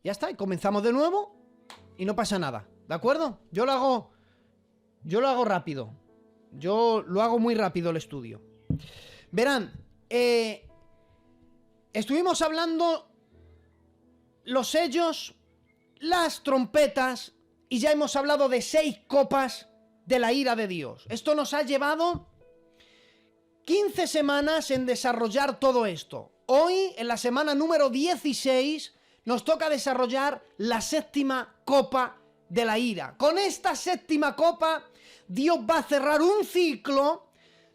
Ya está, y comenzamos de nuevo y no pasa nada, ¿de acuerdo? Yo lo hago rápido. Yo lo hago muy rápido el estudio. Verán, estuvimos hablando los sellos, las trompetas, y ya hemos hablado de 6 copas de la ira de Dios. Esto nos ha llevado 15 semanas en desarrollar todo esto. Hoy, en la semana número 16, nos toca desarrollar la 7ª copa de la ira. Con esta 7ª copa, Dios va a cerrar un ciclo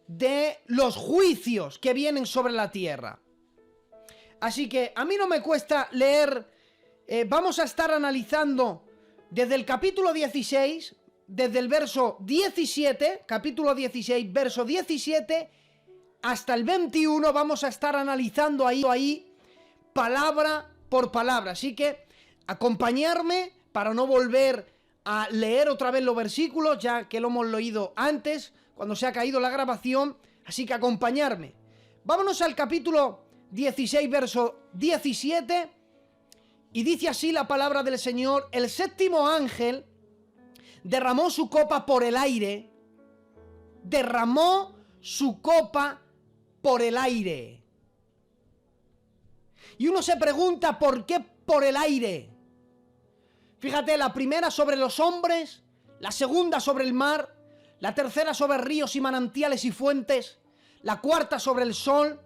de los juicios que vienen sobre la tierra. Así que a mí no me cuesta leer, vamos a estar analizando desde el capítulo 16, desde el verso 17, capítulo 16, verso 17, hasta el 21, vamos a estar analizando ahí, palabra por palabra. Así que acompañarme para no volver a leer otra vez los versículos, ya que lo hemos leído antes, cuando se ha caído la grabación. Así que acompañarme. Vámonos al capítulo 16, verso 17, y dice así la palabra del Señor: el 7º ángel derramó su copa por el aire, derramó su copa por el aire. Y uno se pregunta, ¿por qué por el aire? Fíjate, la primera sobre los hombres, la segunda sobre el mar, la tercera sobre ríos y manantiales y fuentes, la cuarta sobre el sol,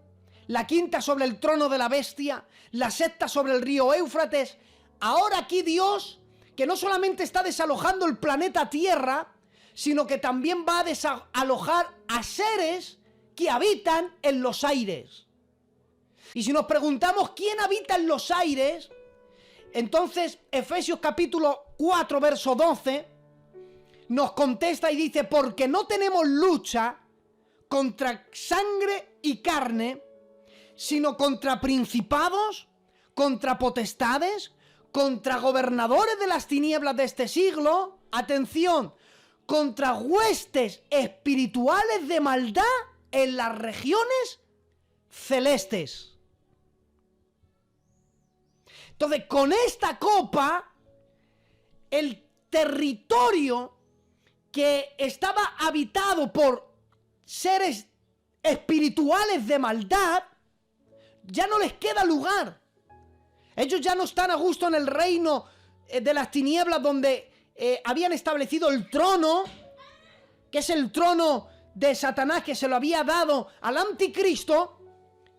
la quinta sobre el trono de la bestia, la sexta sobre el río Éufrates. Ahora aquí Dios, que no solamente está desalojando el planeta Tierra, sino que también va a desalojar a seres que habitan en los aires. Y si nos preguntamos quién habita en los aires, entonces Efesios capítulo 4, verso 12, nos contesta y dice: porque no tenemos lucha contra sangre y carne, sino contra principados, contra potestades, contra gobernadores de las tinieblas de este siglo, atención, contra huestes espirituales de maldad en las regiones celestes. Entonces, con esta copa, el territorio que estaba habitado por seres espirituales de maldad, ya no les queda lugar. Ellos ya no están a gusto en el reino de las tinieblas, donde habían establecido el trono, que es el trono de Satanás, que se lo había dado al anticristo,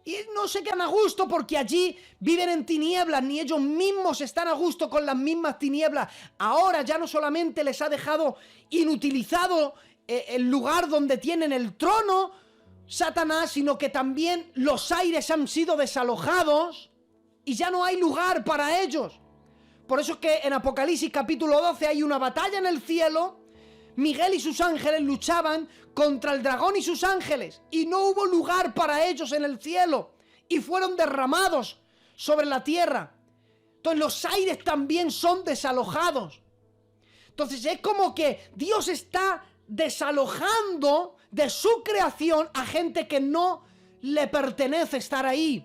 y no se quedan a gusto porque allí viven en tinieblas, ni ellos mismos están a gusto con las mismas tinieblas. Ahora ya no solamente les ha dejado inutilizado el lugar donde tienen el trono Satanás, sino que también los aires han sido desalojados y ya no hay lugar para ellos. Por eso es que en Apocalipsis capítulo 12 hay una batalla en el cielo. Miguel y sus ángeles luchaban contra el dragón y sus ángeles, y no hubo lugar para ellos en el cielo, y fueron derramados sobre la tierra. Entonces los aires también son desalojados. Entonces es como que Dios está desalojando de su creación a gente que no le pertenece estar ahí.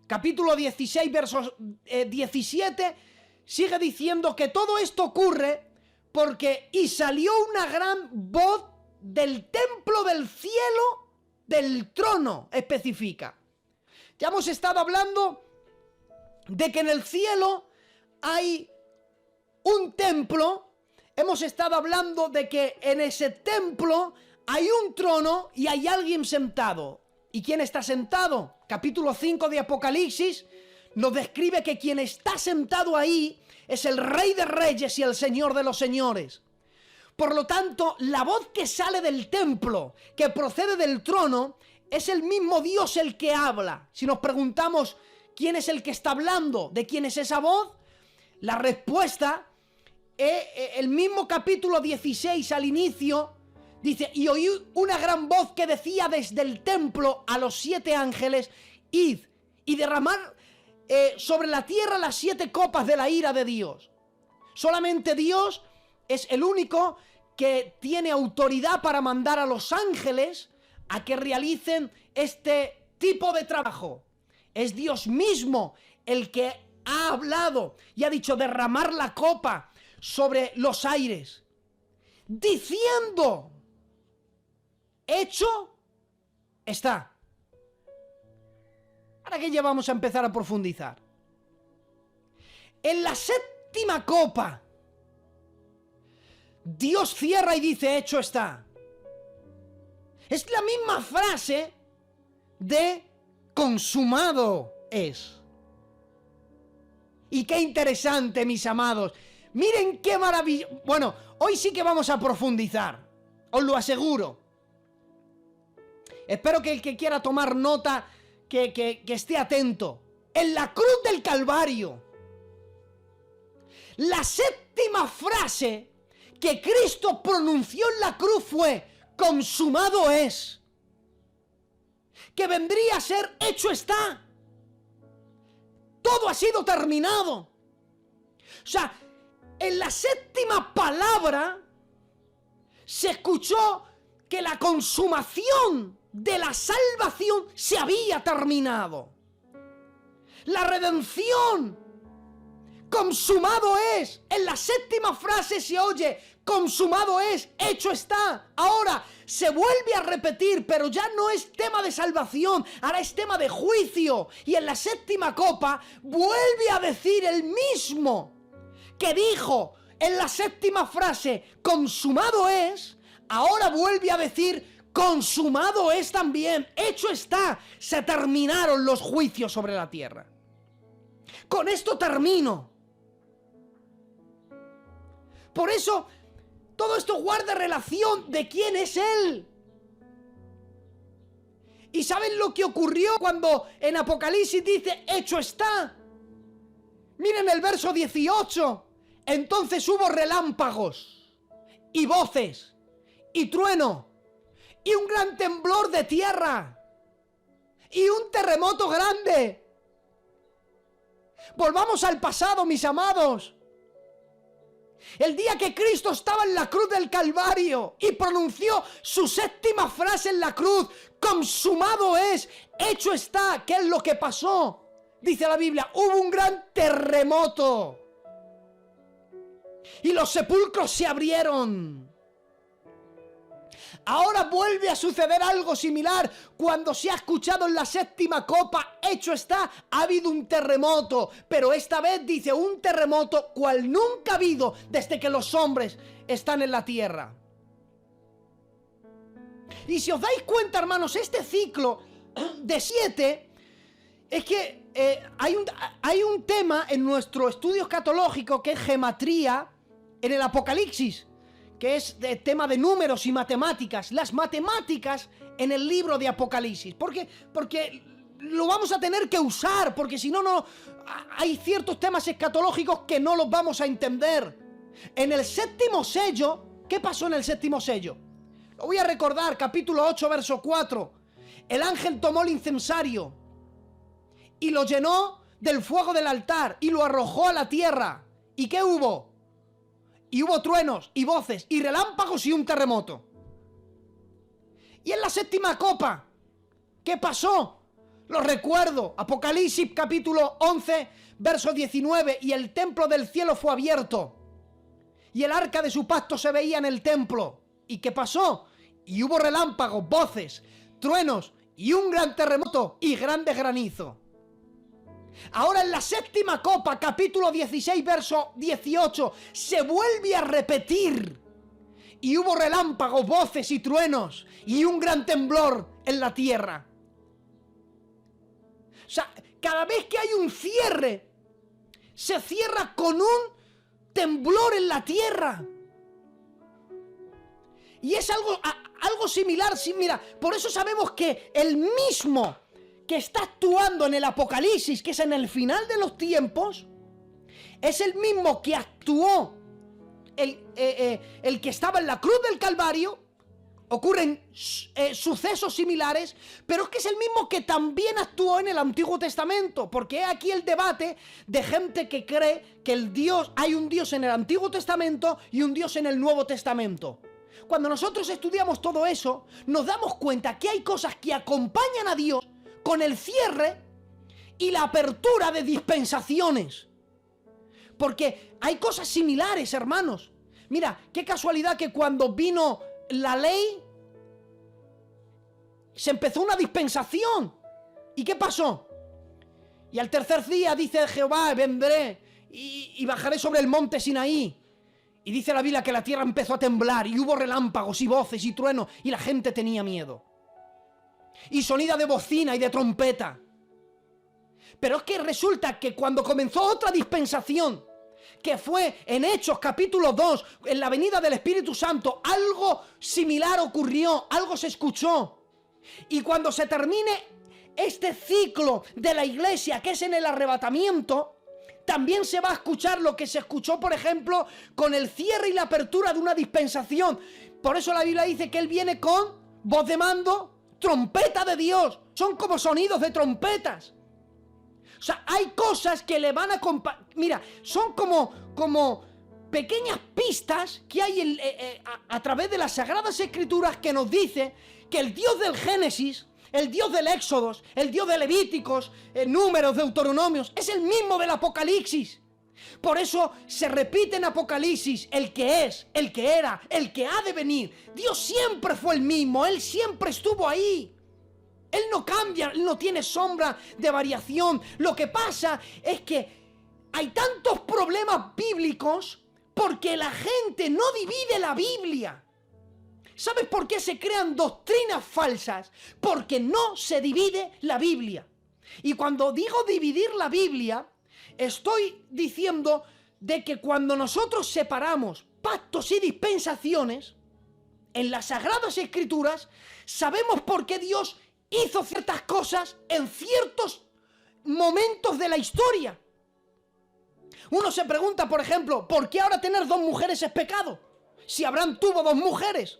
Capítulo 16, versos 17, sigue diciendo que todo esto ocurre porque y salió una gran voz del templo del cielo, del trono, especifica. Ya hemos estado hablando de que en el cielo hay un templo. Hemos estado hablando de que en ese templo hay un trono y hay alguien sentado. ¿Y quién está sentado? Capítulo 5 de Apocalipsis nos describe que quien está sentado ahí es el Rey de Reyes y el Señor de los Señores. Por lo tanto, la voz que sale del templo, que procede del trono, es el mismo Dios el que habla. Si nos preguntamos quién es el que está hablando, de quién es esa voz, la respuesta es el mismo capítulo 16 al inicio. Dice: y oí una gran voz que decía desde el templo a los 7 ángeles: id y derramar sobre la tierra las 7 copas de la ira de Dios. Solamente Dios es el único que tiene autoridad para mandar a los ángeles a que realicen este tipo de trabajo. Es Dios mismo el que ha hablado y ha dicho derramar la copa sobre los aires, diciendo, hecho está. Ahora que ya vamos a empezar a profundizar. En la séptima copa, Dios cierra y dice, hecho está. Es la misma frase de consumado es. Y qué interesante, mis amados. Miren qué maravilla. Bueno, hoy sí que vamos a profundizar, os lo aseguro. Espero que el que quiera tomar nota, que esté atento. En la cruz del Calvario, la séptima frase que Cristo pronunció en la cruz fue, consumado es. Que vendría a ser, hecho está. Todo ha sido terminado. O sea, en la séptima palabra se escuchó que la consumación de la salvación se había terminado. La redención, consumado es. En la séptima frase se oye, consumado es, hecho está. Ahora se vuelve a repetir, pero ya no es tema de salvación, ahora es tema de juicio. Y en la séptima copa vuelve a decir el mismo que dijo en la séptima frase, consumado es, ahora vuelve a decir, consumado es también, hecho está. Se terminaron los juicios sobre la tierra. Con esto termino. Por eso, todo esto guarda relación de quién es Él. ¿Y saben lo que ocurrió cuando en Apocalipsis dice, hecho está? Miren el verso 18. Entonces hubo relámpagos, y voces, y trueno, y un gran temblor de tierra, y un terremoto grande. Volvamos al pasado, mis amados. El día que Cristo estaba en la cruz del Calvario y pronunció su séptima frase en la cruz, consumado es, hecho está. ¿Qué es lo que pasó? Dice la Biblia, hubo un gran terremoto y los sepulcros se abrieron. Ahora vuelve a suceder algo similar cuando se ha escuchado en la séptima copa, hecho está, ha habido un terremoto, pero esta vez dice un terremoto cual nunca ha habido desde que los hombres están en la tierra. Y si os dais cuenta, hermanos, este ciclo de 7 es que hay un tema en nuestro estudio escatológico que es gematría en el Apocalipsis, que es de tema de números y matemáticas. Las matemáticas en el libro de Apocalipsis. Porque lo vamos a tener que usar, porque si no, hay ciertos temas escatológicos que no los vamos a entender. En el séptimo sello, ¿qué pasó en el séptimo sello? Lo voy a recordar, capítulo 8, verso 4. El ángel tomó el incensario y lo llenó del fuego del altar y lo arrojó a la tierra. ¿Y qué hubo? Y hubo truenos, y voces, y relámpagos, y un terremoto. Y en la séptima copa, ¿qué pasó? Lo recuerdo, Apocalipsis capítulo 11, verso 19, y el templo del cielo fue abierto, y el arca de su pacto se veía en el templo. ¿Y qué pasó? Y hubo relámpagos, voces, truenos, y un gran terremoto, y grande granizo. Ahora en la séptima copa, capítulo 16, verso 18, se vuelve a repetir. Y hubo relámpagos, voces y truenos, y un gran temblor en la tierra. O sea, cada vez que hay un cierre, se cierra con un temblor en la tierra. Y es algo similar, sí, mira, por eso sabemos que el mismo que está actuando en el Apocalipsis, que es en el final de los tiempos, es el mismo que actuó el que estaba en la cruz del Calvario. Ocurren sucesos similares, pero es que es el mismo que también actuó en el Antiguo Testamento, porque aquí el debate de gente que cree que hay un Dios en el Antiguo Testamento y un Dios en el Nuevo Testamento. Cuando nosotros estudiamos todo eso, nos damos cuenta que hay cosas que acompañan a Dios con el cierre y la apertura de dispensaciones. Porque hay cosas similares, hermanos. Mira, qué casualidad que cuando vino la ley, se empezó una dispensación. ¿Y qué pasó? Y al tercer día dice Jehová, vendré y bajaré sobre el monte Sinaí. Y dice la Biblia que la tierra empezó a temblar y hubo relámpagos y voces y truenos y la gente tenía miedo. Y sonida de bocina y de trompeta. Pero es que resulta que cuando comenzó otra dispensación, que fue en Hechos capítulo 2, en la venida del Espíritu Santo, algo similar ocurrió, algo se escuchó. Y cuando se termine este ciclo de la iglesia, que es en el arrebatamiento, también se va a escuchar lo que se escuchó, por ejemplo, con el cierre y la apertura de una dispensación. Por eso la Biblia dice que Él viene con voz de mando, trompeta de Dios. Son como sonidos de trompetas. O sea, hay cosas que le van a... Mira, son como pequeñas pistas que hay a través de las Sagradas Escrituras que nos dice que el Dios del Génesis, el Dios del Éxodo, el Dios de Levíticos, Números, Deuteronomios, es el mismo del Apocalipsis. Por eso se repite en Apocalipsis el que es, el que era, el que ha de venir. Dios siempre fue el mismo, Él siempre estuvo ahí. Él no cambia, Él no tiene sombra de variación. Lo que pasa es que hay tantos problemas bíblicos porque la gente no divide la Biblia. ¿Sabes por qué se crean doctrinas falsas? Porque no se divide la Biblia. Y cuando digo dividir la Biblia, estoy diciendo de que cuando nosotros separamos pactos y dispensaciones, en las Sagradas Escrituras, sabemos por qué Dios hizo ciertas cosas en ciertos momentos de la historia. Uno se pregunta, por ejemplo, ¿por qué ahora tener 2 mujeres es pecado? Si Abraham tuvo 2 mujeres.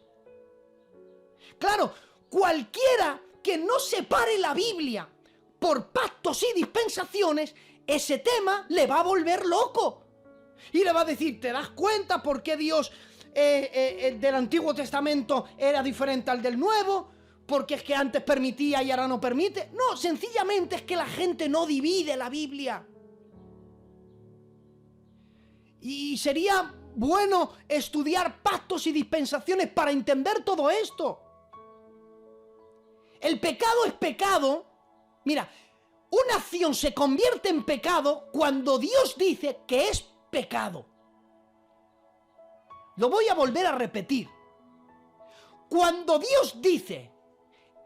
Claro, cualquiera que no separe la Biblia por pactos y dispensaciones, ese tema le va a volver loco. Y le va a decir, ¿te das cuenta por qué Dios del Antiguo Testamento era diferente al del Nuevo? Porque es que antes permitía y ahora no permite. No, sencillamente es que la gente no divide la Biblia. Y sería bueno estudiar pactos y dispensaciones para entender todo esto. El pecado es pecado. Mira, una acción se convierte en pecado cuando Dios dice que es pecado. Lo voy a volver a repetir. Cuando Dios dice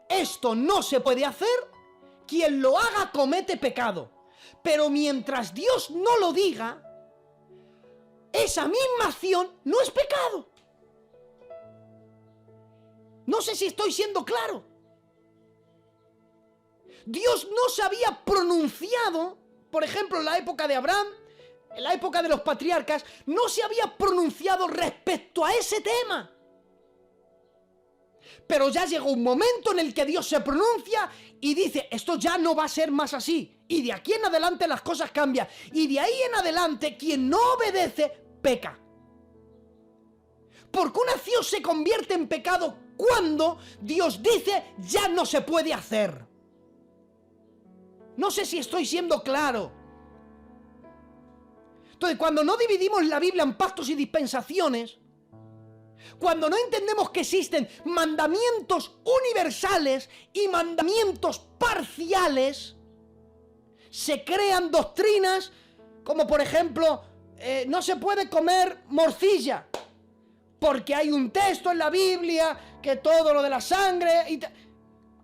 esto no se puede hacer, quien lo haga comete pecado. Pero mientras Dios no lo diga, esa misma acción no es pecado. No sé si estoy siendo claro. Dios no se había pronunciado, por ejemplo, en la época de Abraham, en la época de los patriarcas, no se había pronunciado respecto a ese tema. Pero ya llegó un momento en el que Dios se pronuncia y dice, esto ya no va a ser más así. Y de aquí en adelante las cosas cambian. Y de ahí en adelante quien no obedece, peca. Porque una acción se convierte en pecado cuando Dios dice, ya no se puede hacer. No sé si estoy siendo claro. Entonces, cuando no dividimos la Biblia en pactos y dispensaciones, cuando no entendemos que existen mandamientos universales y mandamientos parciales, se crean doctrinas como, por ejemplo, no se puede comer morcilla porque hay un texto en la Biblia que todo lo de la sangre...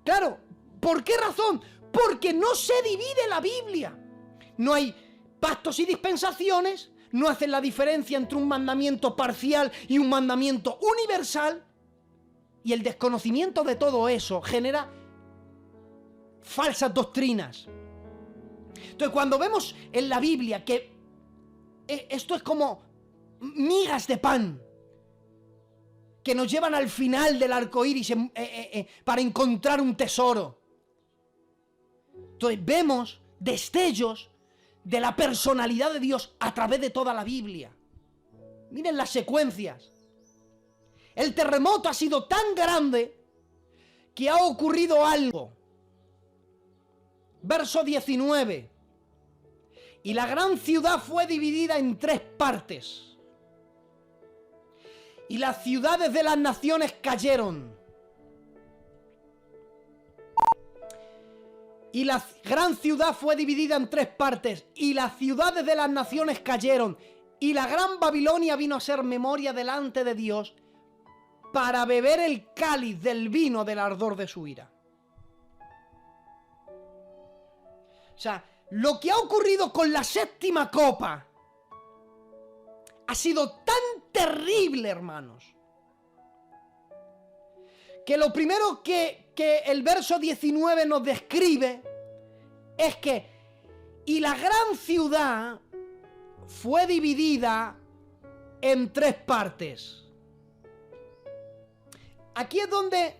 Claro, ¿por qué razón? Porque no se divide la Biblia. No hay pactos y dispensaciones, no hacen la diferencia entre un mandamiento parcial y un mandamiento universal, y el desconocimiento de todo eso genera falsas doctrinas. Entonces, cuando vemos en la Biblia que esto es como migas de pan que nos llevan al final del arco iris para encontrar un tesoro, entonces vemos destellos de la personalidad de Dios a través de toda la Biblia. Miren las secuencias. El terremoto ha sido tan grande que ha ocurrido algo. verso 19. Y la gran ciudad fue dividida en 3 partes. Y las ciudades de las naciones cayeron. Y la gran ciudad fue dividida en 3 partes. Y las ciudades de las naciones cayeron. Y la gran Babilonia vino a ser memoria delante de Dios para beber el cáliz del vino del ardor de su ira. O sea, lo que ha ocurrido con la 7ª copa ha sido tan terrible, hermanos, que lo primero que el verso 19 nos describe es que y la gran ciudad fue dividida en 3 partes. Aquí es donde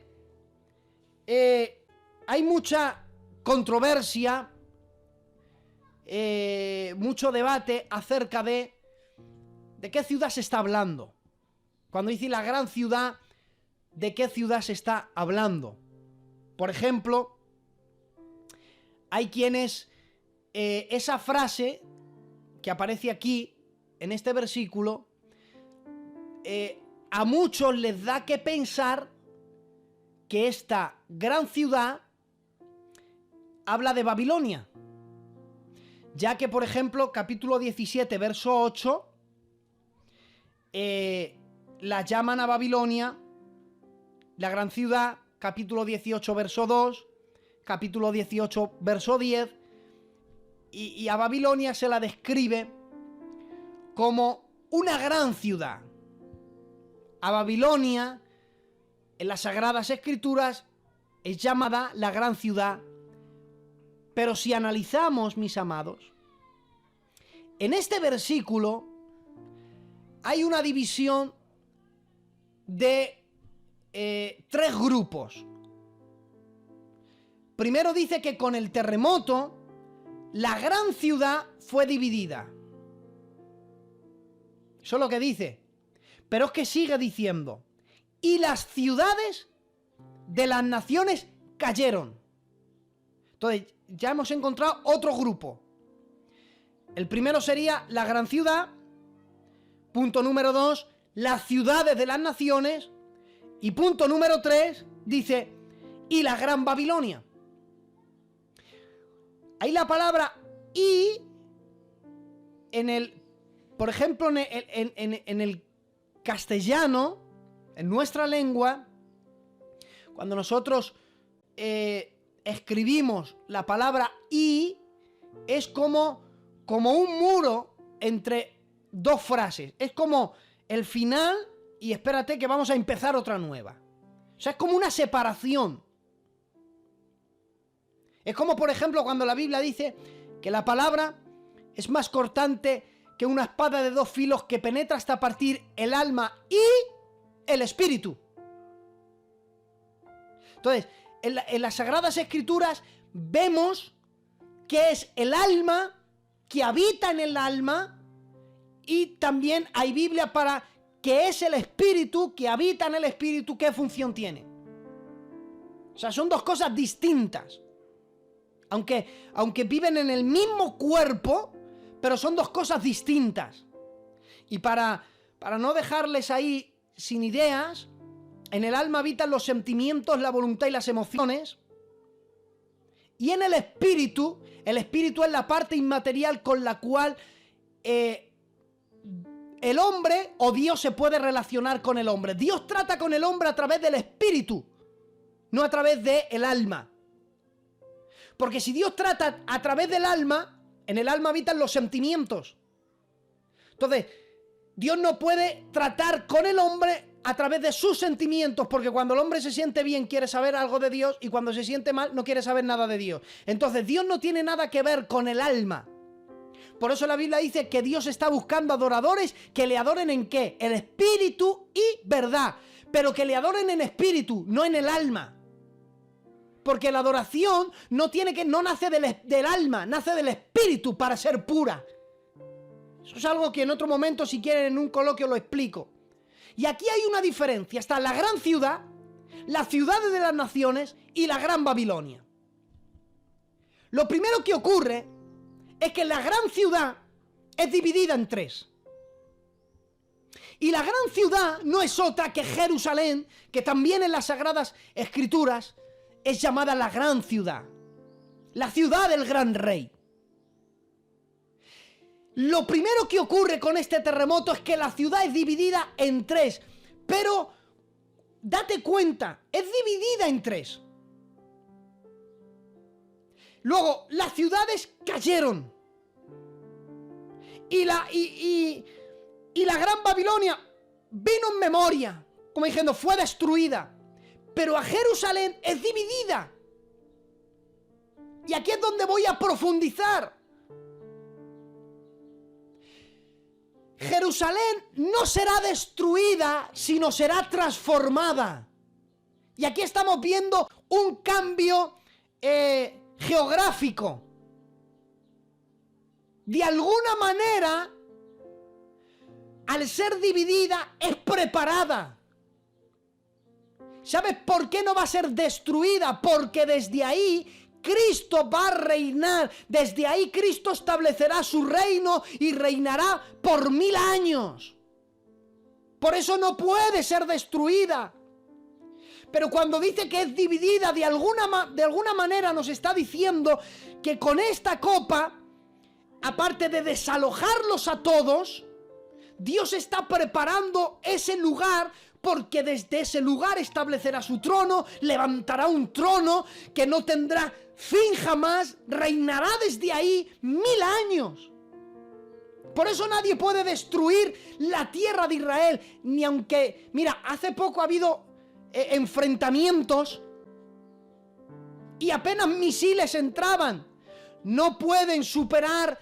hay mucha controversia, mucho debate acerca de qué ciudad se está hablando. Cuando dice la gran ciudad, ¿de qué ciudad se está hablando? Por ejemplo, hay quienes esa frase que aparece aquí, en este versículo, a muchos les da que pensar que esta gran ciudad habla de Babilonia. Ya que, por ejemplo, capítulo 17, verso 8, la llaman a Babilonia, la gran ciudad, capítulo 18, verso 2, capítulo 18, verso 10, y a Babilonia se la describe como una gran ciudad. A Babilonia, en las Sagradas Escrituras, es llamada la gran ciudad. Pero si analizamos, mis amados, en este versículo hay una división de 3 grupos. Primero dice que con el terremoto la gran ciudad fue dividida. Eso es lo que dice. Pero es que sigue diciendo, y las ciudades de las naciones cayeron. Entonces, ya hemos encontrado otro grupo. El primero sería la gran ciudad. Punto número 2, las ciudades de las naciones. Y punto número 3, dice, y la gran Babilonia. Ahí la palabra y, por ejemplo, en el castellano, en nuestra lengua, cuando nosotros escribimos la palabra y, es como un muro entre 2 frases. Es como el final y espérate que vamos a empezar otra nueva. O sea, es como una separación. Es como, por ejemplo, cuando la Biblia dice que la palabra es más cortante que una espada de 2 filos que penetra hasta partir el alma y el espíritu. Entonces, en las Sagradas Escrituras vemos que es el alma que habita en el alma, y también hay Biblia para que es el espíritu que habita en el espíritu. ¿Qué función tiene? O sea, son 2 cosas distintas. Aunque viven en el mismo cuerpo, pero son 2 cosas distintas. Y para no dejarles ahí sin ideas, en el alma habitan los sentimientos, la voluntad y las emociones. Y en el espíritu es la parte inmaterial con la cual el hombre o Dios se puede relacionar con el hombre. Dios trata con el hombre a través del espíritu, no a través del alma. Porque si Dios trata a través del alma, en el alma habitan los sentimientos. Entonces, Dios no puede tratar con el hombre a través de sus sentimientos, porque cuando el hombre se siente bien quiere saber algo de Dios, y cuando se siente mal no quiere saber nada de Dios. Entonces, Dios no tiene nada que ver con el alma. Por eso la Biblia dice que Dios está buscando adoradores que le adoren ¿en qué? En espíritu y verdad. Pero que le adoren en espíritu, no en el alma. Porque la adoración no nace del alma, nace del espíritu para ser pura. Eso es algo que en otro momento, si quieren, en un coloquio lo explico. Y aquí hay una diferencia. Está la gran ciudad, las ciudades de las naciones y la gran Babilonia. lo primero que ocurre es que la gran ciudad es dividida en tres. Y la gran ciudad no es otra que Jerusalén, que también en las Sagradas Escrituras es llamada la gran ciudad. La ciudad del gran rey. Lo primero que ocurre con este terremoto es que la ciudad es dividida en tres. Pero date cuenta, es dividida en tres. Luego, las ciudades cayeron. Y la gran Babilonia vino en memoria, como diciendo, fue destruida. Pero a Jerusalén es dividida. Y aquí es donde voy a profundizar. Jerusalén no será destruida, sino será transformada. Y aquí estamos viendo un cambio geográfico. De alguna manera, al ser dividida, es preparada. ¿Sabes por qué no va a ser destruida? Porque desde ahí Cristo va a reinar. Desde ahí Cristo establecerá su reino y reinará por 1000 años. Por eso no puede ser destruida. Pero cuando dice que es dividida, de alguna manera nos está diciendo que con esta copa, aparte de desalojarlos a todos, Dios está preparando ese lugar, porque desde ese lugar establecerá su trono, levantará un trono que no tendrá fin jamás, reinará desde ahí 1000 años. Por eso nadie puede destruir la tierra de Israel, ni aunque, mira, hace poco ha habido enfrentamientos y apenas misiles entraban. No pueden superar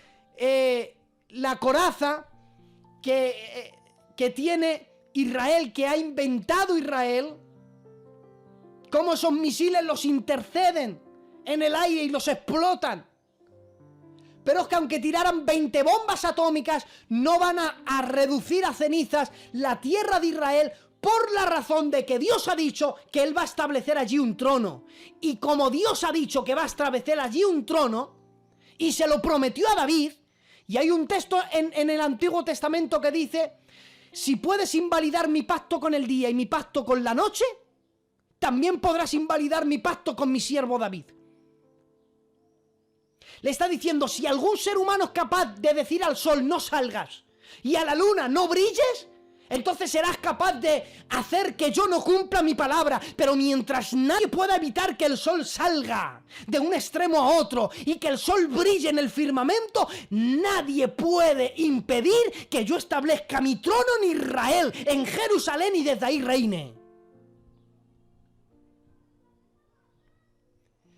la coraza que tiene Israel, que ha inventado Israel. Cómo esos misiles los interceden en el aire y los explotan. Pero es que aunque tiraran 20 bombas atómicas, no van a reducir a cenizas la tierra de Israel, por la razón de que Dios ha dicho que Él va a establecer allí un trono. Y como Dios ha dicho que va a establecer allí un trono, y se lo prometió a David, y hay un texto en el Antiguo Testamento que dice: si puedes invalidar mi pacto con el día y mi pacto con la noche, también podrás invalidar mi pacto con mi siervo David. Le está diciendo, si algún ser humano es capaz de decir al sol no salgas y a la luna no brilles, entonces serás capaz de hacer que yo no cumpla mi palabra. Pero mientras nadie pueda evitar que el sol salga de un extremo a otro y que el sol brille en el firmamento, nadie puede impedir que yo establezca mi trono en Israel, en Jerusalén, y desde ahí reine.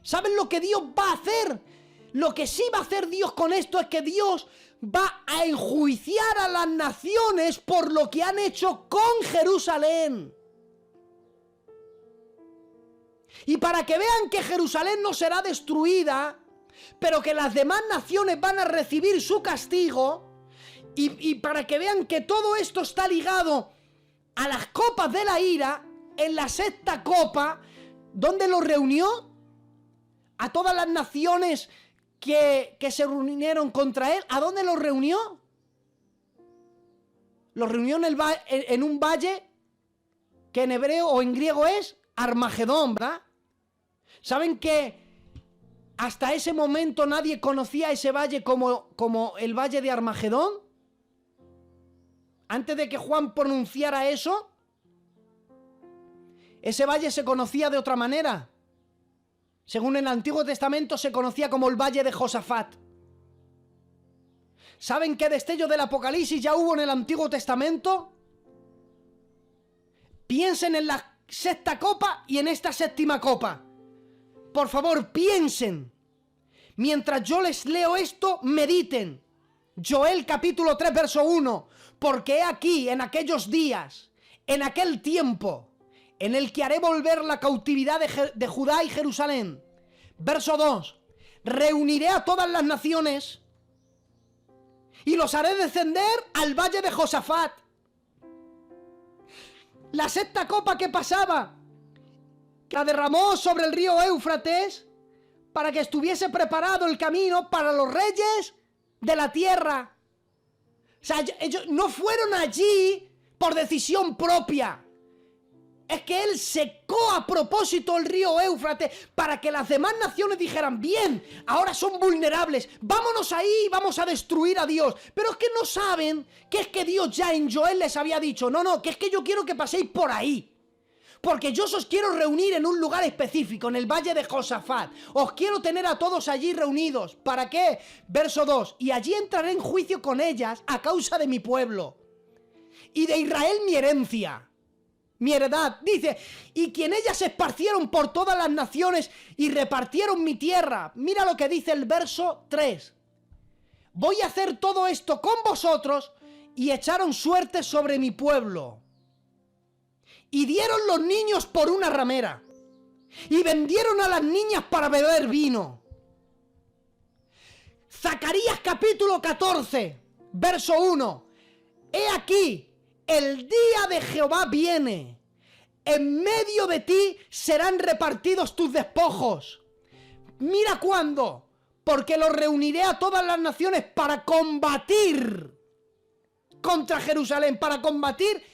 ¿Saben lo que Dios va a hacer? Lo que sí va a hacer Dios con esto es que Dios va a enjuiciar a las naciones por lo que han hecho con Jerusalén. Y para que vean que Jerusalén no será destruida, pero que las demás naciones van a recibir su castigo, y para que vean que todo esto está ligado a las copas de la ira, en la sexta copa, ¿dónde lo reunió? A todas las naciones que se reunieron contra él. ¿A dónde los reunió? Los reunió en un valle que en hebreo o en griego es Armagedón, ¿verdad? ¿Saben que hasta ese momento nadie conocía ese valle como el valle de Armagedón? Antes de que Juan pronunciara eso, ese valle se conocía de otra manera. Según el Antiguo Testamento se conocía como el Valle de Josafat. ¿Saben qué destello del Apocalipsis ya hubo en el Antiguo Testamento? Piensen en la sexta copa y en esta séptima copa. Por favor, piensen. Mientras yo les leo esto, mediten. Joel capítulo 3, verso 1. Porque he aquí, en aquellos días, en aquel tiempo, en el que haré volver la cautividad de Judá y Jerusalén. Verso 2. Reuniré a todas las naciones y los haré descender al valle de Josafat. La sexta copa que pasaba, que la derramó sobre el río Éufrates, para que estuviese preparado el camino para los reyes de la tierra. O sea, ellos no fueron allí por decisión propia. Es que él secó a propósito el río Éufrates para que las demás naciones dijeran, bien, ahora son vulnerables, vámonos ahí y vamos a destruir a Dios. Pero es que no saben que es que Dios ya en Joel les había dicho, no, que es que yo quiero que paséis por ahí. Porque yo os quiero reunir en un lugar específico, en el valle de Josafat. Os quiero tener a todos allí reunidos. ¿Para qué? Verso 2. Y allí entraré en juicio con ellas a causa de mi pueblo. Y de Israel mi herencia. Mi heredad. Dice, y quien ellas se esparcieron por todas las naciones y repartieron mi tierra. Mira lo que dice el verso 3. Voy a hacer todo esto con vosotros y echaron suerte sobre mi pueblo. Y dieron los niños por una ramera. Y vendieron a las niñas para beber vino. Zacarías capítulo 14, verso 1. He aquí, el día de Jehová viene. En medio de ti serán repartidos tus despojos. Mira cuándo. Porque los reuniré a todas las naciones para combatir contra Jerusalén. Para combatir.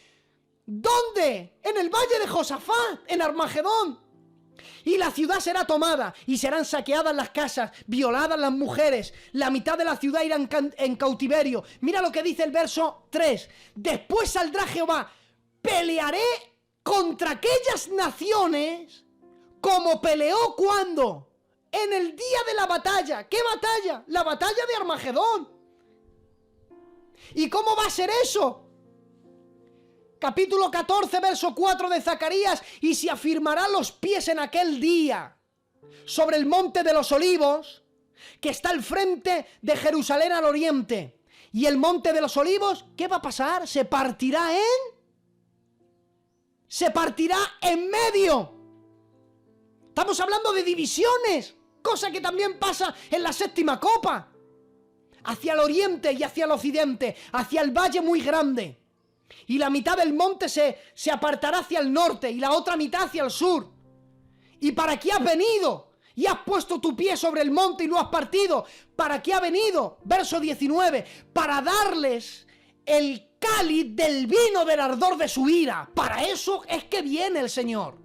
¿Dónde? En el valle de Josafat, en Armagedón. Y la ciudad será tomada, y serán saqueadas las casas, violadas las mujeres, la mitad de la ciudad irá en cautiverio. Mira lo que dice el verso 3. Después saldrá Jehová, pelearé contra aquellas naciones, como peleó cuando, en el día de la batalla. ¿Qué batalla? La batalla de Armagedón. ¿Y cómo va a ser eso? Capítulo 14, verso 4 de Zacarías. Y se afirmarán los pies en aquel día sobre el monte de los olivos, que está al frente de Jerusalén al oriente. Y el monte de los olivos, ¿qué va a pasar? Se partirá en medio. Estamos hablando de divisiones, cosa que también pasa en la séptima copa. Hacia el oriente y hacia el occidente, hacia el valle muy grande. Y la mitad del monte se apartará hacia el norte y la otra mitad hacia el sur. ¿Y para qué has venido? Y has puesto tu pie sobre el monte y lo has partido. ¿Para qué ha venido? Verso 19. Para darles el cáliz del vino del ardor de su ira. Para eso es que viene el Señor.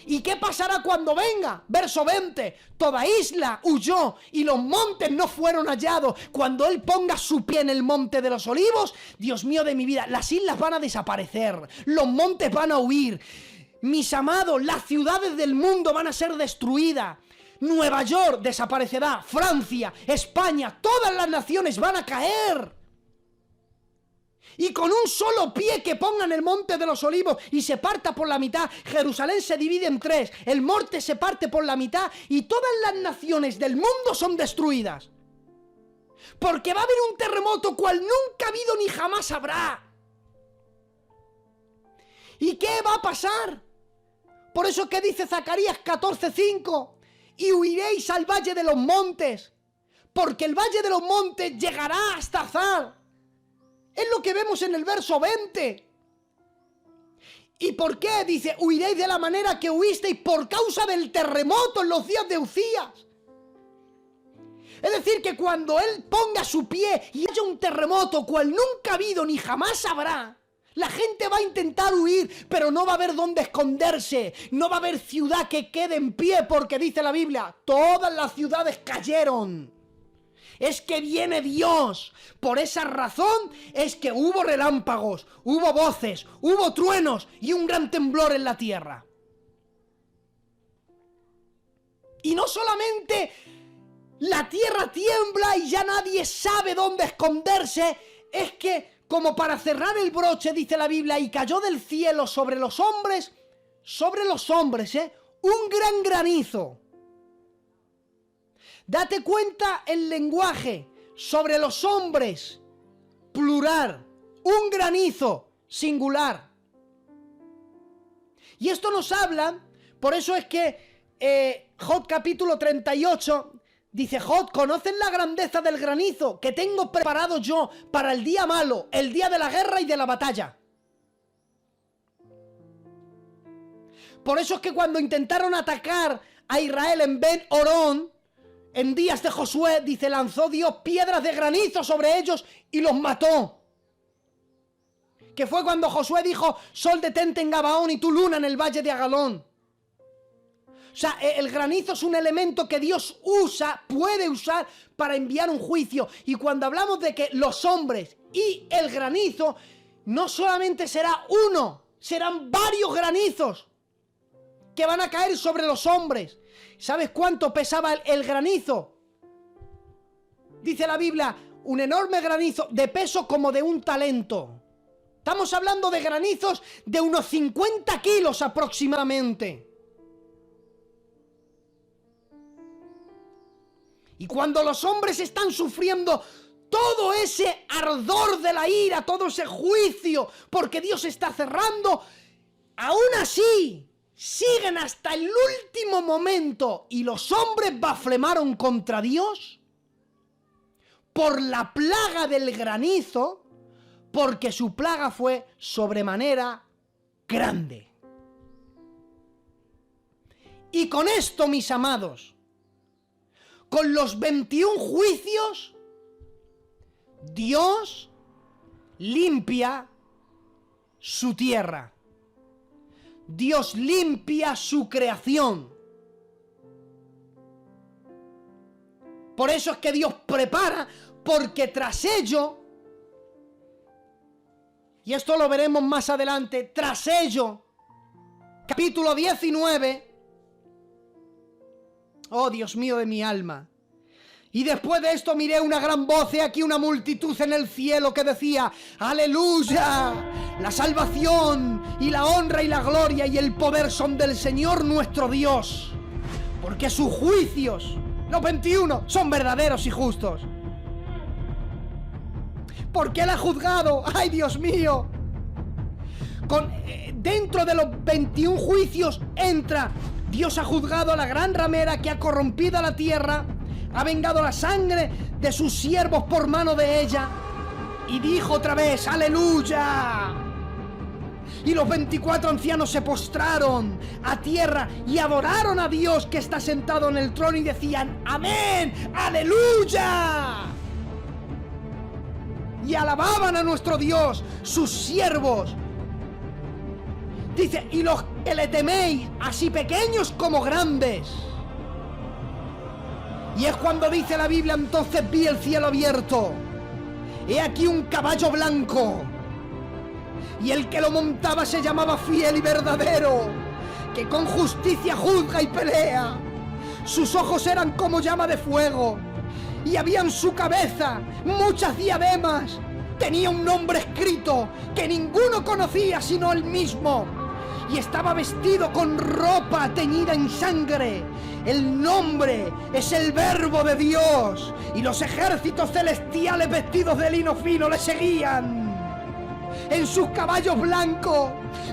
¿Y qué pasará cuando venga? Verso 20. Toda isla huyó y los montes no fueron hallados. Cuando Él ponga su pie en el monte de los olivos, Dios mío de mi vida, las islas van a desaparecer. Los montes van a huir. Mis amados, las ciudades del mundo van a ser destruidas. Nueva York desaparecerá. Francia, España, todas las naciones van a caer. Y con un solo pie que pongan el monte de los olivos y se parta por la mitad, Jerusalén se divide en tres, el norte se parte por la mitad y todas las naciones del mundo son destruidas. Porque va a haber un terremoto cual nunca ha habido ni jamás habrá. ¿Y qué va a pasar? Por eso que dice Zacarías 14:5, y huiréis al valle de los montes, porque el valle de los montes llegará hasta Azar. Es lo que vemos en el verso 20. ¿Y por qué? Dice, huiréis de la manera que huisteis por causa del terremoto en los días de Uzías. Es decir, que cuando Él ponga su pie y haya un terremoto cual nunca ha habido ni jamás habrá, la gente va a intentar huir, pero no va a haber dónde esconderse. No va a haber ciudad que quede en pie, porque dice la Biblia, todas las ciudades cayeron. Es que viene Dios. Por esa razón es que hubo relámpagos, hubo voces, hubo truenos y un gran temblor en la tierra. Y no solamente la tierra tiembla y ya nadie sabe dónde esconderse, es que, como para cerrar el broche, dice la Biblia, y cayó del cielo sobre los hombres, un gran granizo. Date cuenta el lenguaje, sobre los hombres, plural, un granizo, singular. Y esto nos habla, por eso es que Job capítulo 38, dice Job, ¿conocen la grandeza del granizo que tengo preparado yo para el día malo, el día de la guerra y de la batalla? Por eso es que cuando intentaron atacar a Israel en Ben Orón, en días de Josué, dice, lanzó Dios piedras de granizo sobre ellos y los mató. Que fue cuando Josué dijo, sol detente en Gabaón y tu luna en el valle de Agalón. O sea, el granizo es un elemento que Dios puede usar para enviar un juicio. Y cuando hablamos de que los hombres y el granizo, no solamente será uno, serán varios granizos que van a caer sobre los hombres. ¿Sabes cuánto pesaba el granizo? Dice la Biblia, un enorme granizo de peso como de un talento. Estamos hablando de granizos de unos 50 kilos aproximadamente. Y cuando los hombres están sufriendo todo ese ardor de la ira, todo ese juicio, porque Dios está cerrando, aún así siguen hasta el último momento y los hombres blasfemaron contra Dios por la plaga del granizo, porque su plaga fue sobremanera grande. Y con esto, mis amados, con los 21 juicios, Dios limpia su tierra. Dios limpia su creación. Por eso es que Dios prepara, porque tras ello, y esto lo veremos más adelante, tras ello, capítulo 19, oh Dios mío de mi alma, y después de esto miré una gran voz, he aquí una multitud en el cielo que decía, ¡aleluya! La salvación y la honra y la gloria y el poder son del Señor nuestro Dios, porque sus juicios, los 21, son verdaderos y justos. Porque Él ha juzgado, ¡ay Dios mío! Dentro de los 21 juicios entra, Dios ha juzgado a la gran ramera que ha corrompido a la tierra, ha vengado la sangre de sus siervos por mano de ella, y dijo otra vez, ¡aleluya! Y los 24 ancianos se postraron a tierra y adoraron a Dios que está sentado en el trono y decían, ¡amén! ¡Aleluya! Y alababan a nuestro Dios, sus siervos. Dice, y los que le teméis, así pequeños como grandes. Y es cuando dice la Biblia, entonces vi el cielo abierto. He aquí un caballo blanco. Y el que lo montaba se llamaba Fiel y Verdadero, que con justicia juzga y pelea. Sus ojos eran como llama de fuego, y había en su cabeza muchas diademas. Tenía un nombre escrito que ninguno conocía sino él mismo, y estaba vestido con ropa teñida en sangre. El nombre es el Verbo de Dios, y los ejércitos celestiales vestidos de lino fino le seguían. En sus caballos blancos,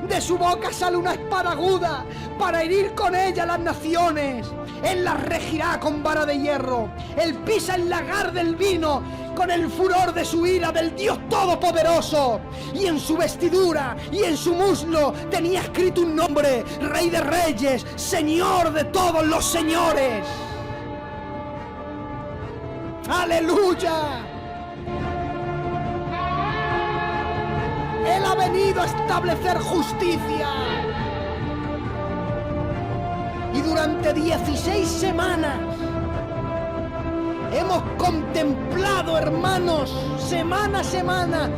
de su boca sale una espada aguda para herir con ella las naciones. Él las regirá con vara de hierro. Él pisa el lagar del vino con el furor de su ira, del Dios Todopoderoso. Y en su vestidura y en su muslo tenía escrito un nombre: Rey de Reyes, Señor de todos los señores. ¡Aleluya! Él ha venido a establecer justicia. Y durante 16 semanas hemos contemplado, hermanos, semana a semana,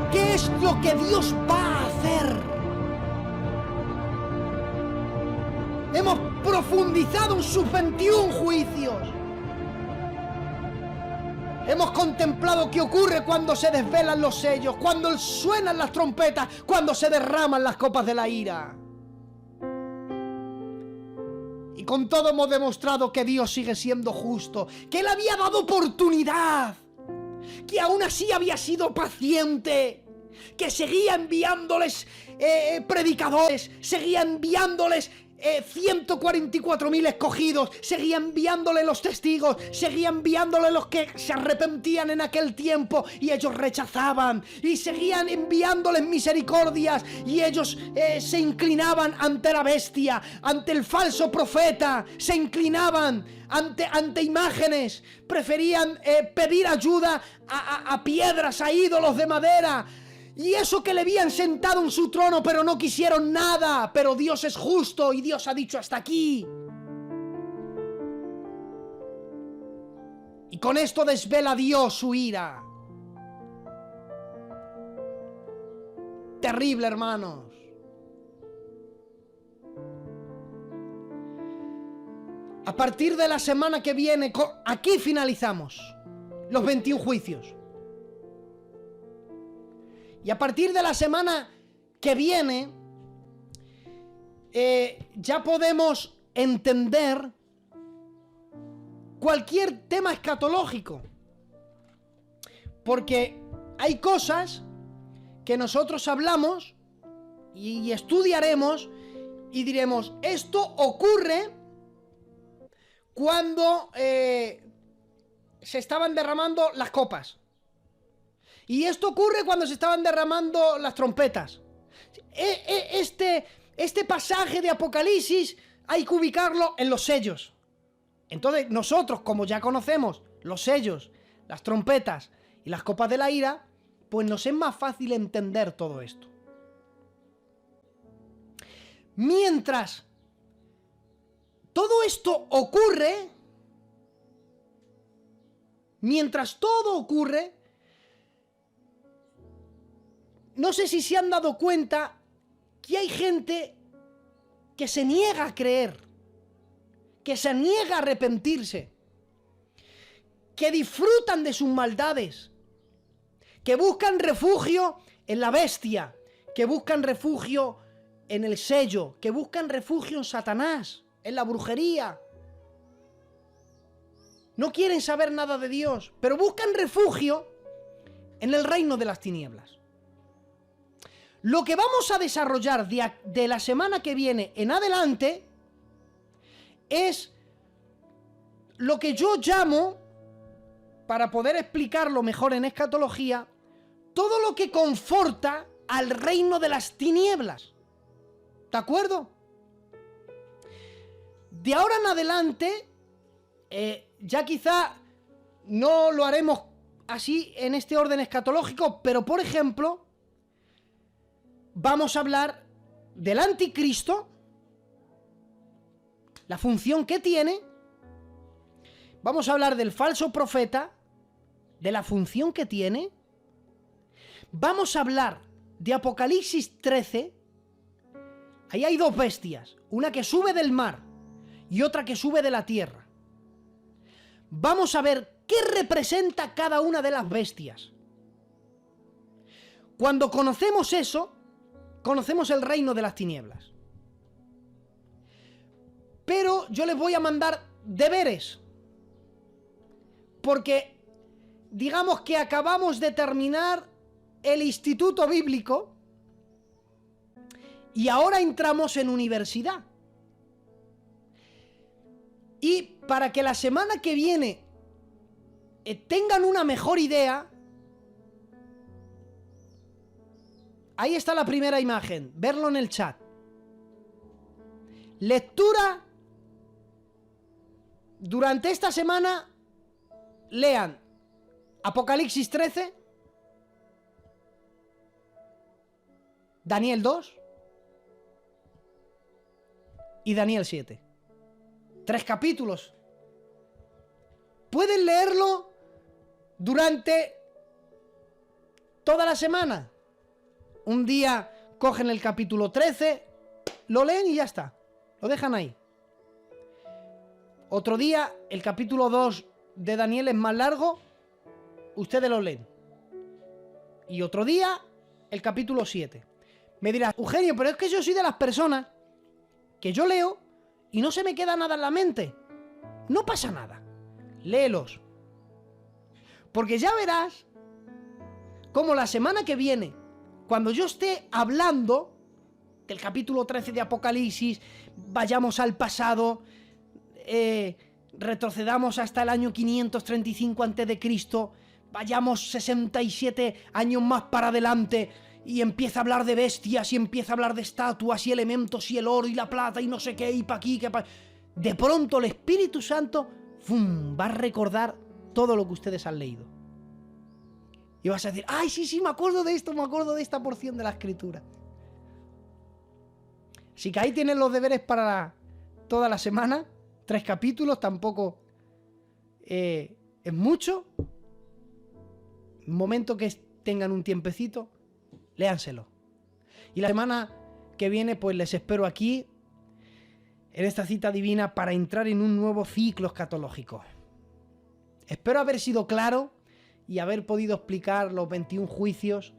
qué es lo que Dios va a hacer. Hemos profundizado en sus 21 juicios. Hemos contemplado qué ocurre cuando se desvelan los sellos, cuando suenan las trompetas, cuando se derraman las copas de la ira. Y con todo hemos demostrado que Dios sigue siendo justo, que Él había dado oportunidad, que aún así había sido paciente, que seguía enviándoles predicadores, seguía enviándoles 144.000 escogidos, seguía enviándole los testigos, seguía enviándole los que se arrepentían en aquel tiempo y ellos rechazaban, y seguían enviándoles misericordias y ellos se inclinaban ante la bestia, ante el falso profeta, se inclinaban ante imágenes, preferían pedir ayuda a piedras, a ídolos de madera. Y eso que le habían sentado en su trono, pero no quisieron nada. Pero Dios es justo y Dios ha dicho hasta aquí. Y con esto desvela Dios su ira. Terrible, hermanos. A partir de la semana que viene, aquí finalizamos los 21 juicios. Y a partir de la semana que viene, ya podemos entender cualquier tema escatológico. Porque hay cosas que nosotros hablamos y estudiaremos y diremos, esto ocurre cuando se estaban derramando las copas. Y esto ocurre cuando se estaban derramando las trompetas. Este pasaje de Apocalipsis hay que ubicarlo en los sellos. Entonces nosotros, como ya conocemos los sellos, las trompetas y las copas de la ira, pues nos es más fácil entender todo esto. Mientras todo esto ocurre, no sé si se han dado cuenta que hay gente que se niega a creer, que se niega a arrepentirse, que disfrutan de sus maldades, que buscan refugio en la bestia, que buscan refugio en el sello, que buscan refugio en Satanás, en la brujería. No quieren saber nada de Dios, pero buscan refugio en el reino de las tinieblas. Lo que vamos a desarrollar de la semana que viene en adelante es lo que yo llamo, para poder explicarlo mejor en escatología, todo lo que conforta al reino de las tinieblas. ¿De acuerdo? De ahora en adelante, ya quizá no lo haremos así en este orden escatológico, pero por ejemplo, vamos a hablar del anticristo, la función que tiene. Vamos a hablar del falso profeta, de la función que tiene. Vamos a hablar de Apocalipsis 13. Ahí hay dos bestias, una que sube del mar y otra que sube de la tierra. Vamos a ver qué representa cada una de las bestias. Cuando conocemos eso, conocemos el reino de las tinieblas. Pero yo les voy a mandar deberes, porque digamos que acabamos de terminar el instituto bíblico y ahora entramos en universidad. Y para que la semana que viene tengan una mejor idea, ahí está la primera imagen, verlo en el chat. Lectura. Durante esta semana lean Apocalipsis 13, Daniel 2 y Daniel 7. 3 capítulos. Pueden leerlo durante toda la semana. Un día cogen el capítulo 13, lo leen y ya está. Lo dejan ahí. Otro día, el capítulo 2 de Daniel es más largo, ustedes lo leen. Y otro día, el capítulo 7. Me dirás, Eugenio, pero es que yo soy de las personas que yo leo y no se me queda nada en la mente. No pasa nada. Léelos. Porque ya verás cómo la semana que viene, cuando yo esté hablando, del capítulo 13 de Apocalipsis, vayamos al pasado, retrocedamos hasta el año 535 a.C., vayamos 67 años más para adelante y empieza a hablar de bestias y empieza a hablar de estatuas y elementos y el oro y la plata y no sé qué y pa' aquí, que pa'... De pronto el Espíritu Santo va a recordar todo lo que ustedes han leído. Y vas a decir, ay, sí, me acuerdo de esto, me acuerdo de esta porción de la Escritura. Así que ahí tienen los deberes para toda la semana. 3 capítulos, tampoco es mucho. Un momento que tengan un tiempecito, léanselo. Y la semana que viene, pues les espero aquí, en esta cita divina, para entrar en un nuevo ciclo escatológico. Espero haber sido claro y haber podido explicar los 21 juicios.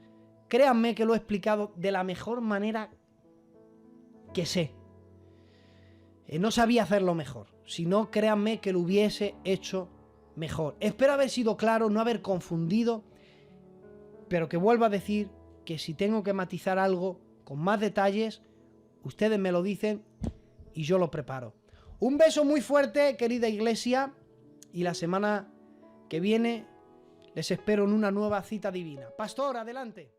Créanme que lo he explicado de la mejor manera que sé. No sabía hacerlo mejor. Si no, créanme que lo hubiese hecho mejor. Espero haber sido claro, no haber confundido, pero que vuelvo a decir que si tengo que matizar algo con más detalles, ustedes me lo dicen y yo lo preparo. Un beso muy fuerte, querida iglesia, y la semana que viene les espero en una nueva cita divina. Pastor, adelante.